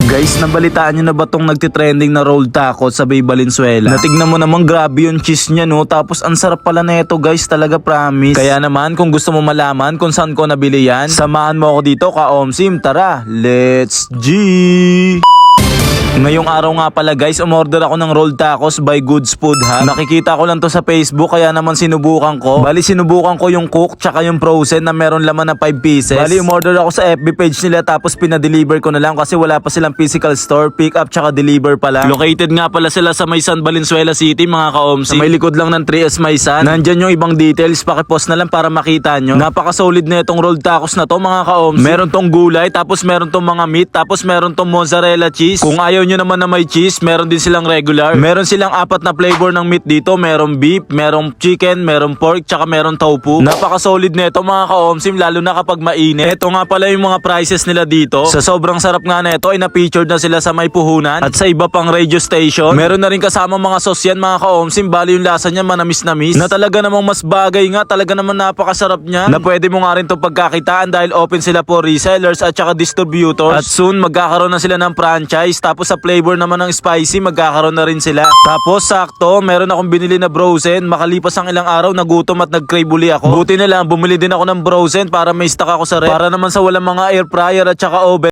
Guys, nabalitaan nyo na ba tong nagtitrending na rolled taco sa Bay Valenzuela? Natignan mo naman, grabe yung cheese niya, no? Tapos ang sarap pala na ito, guys, talaga promise. Kaya naman, kung gusto mo malaman kung saan ko nabili yan, samahan mo ako dito ka-Omsim. Tara, let's G! Ngayong araw nga pala guys, umorder ako ng rolled tacos by Goods Food Hub. Nakikita ko lang to sa Facebook kaya naman sinubukan ko. Bali sinubukan ko yung cook tsaka yung frozen na meron laman na 5 pieces. Bali umorder ako sa FB page nila tapos pinadeliver ko na lang kasi wala pa silang physical store. Pick up tsaka deliver pala. Located nga pala sila sa Maysan, Valenzuela City mga ka-Omsi. Sa may likod lang ng 3S Maysan. Nandyan yung ibang details, pakipost na lang para makita nyo. Napaka-solid na itong rolled tacos na to mga ka-Omsi. Meron tong gulay, tapos meron tong mga meat, tapos meron tong mozzarella cheese. Kung ayaw nyo naman na may cheese, meron din silang regular. Meron silang 4 na flavor ng meat dito. Merong beef, merong chicken, merong pork, tsaka merong tofu. Napaka-solid nito mga ka-Omsim, lalo na kapag mainit. Ito nga pala yung mga prices nila dito. Sa sobrang sarap nga na ito ay na-featured na sila sa may puhunan at sa iba pang radio station. Meron na rin kasama mga sauce yan mga ka-Omsim. Bali yung lasa niya manamis-namis na talaga namang mas bagay nga. Talaga naman napakasarap niya na pwede mo nga rin itong pagkakitaan dahil open sila for resellers at tsaka distributors. At soon magkakaroon na sila ng franchise. Tapos sa flavor naman ng spicy, magkakaroon na rin sila. Tapos sakto, meron akong binili na frozen. Makalipas ang ilang araw, nagutom at nag-crave uli ako. Buti na lang, bumili din ako ng frozen para may stock ako sa ref. Para naman sa walang mga air fryer at saka oven.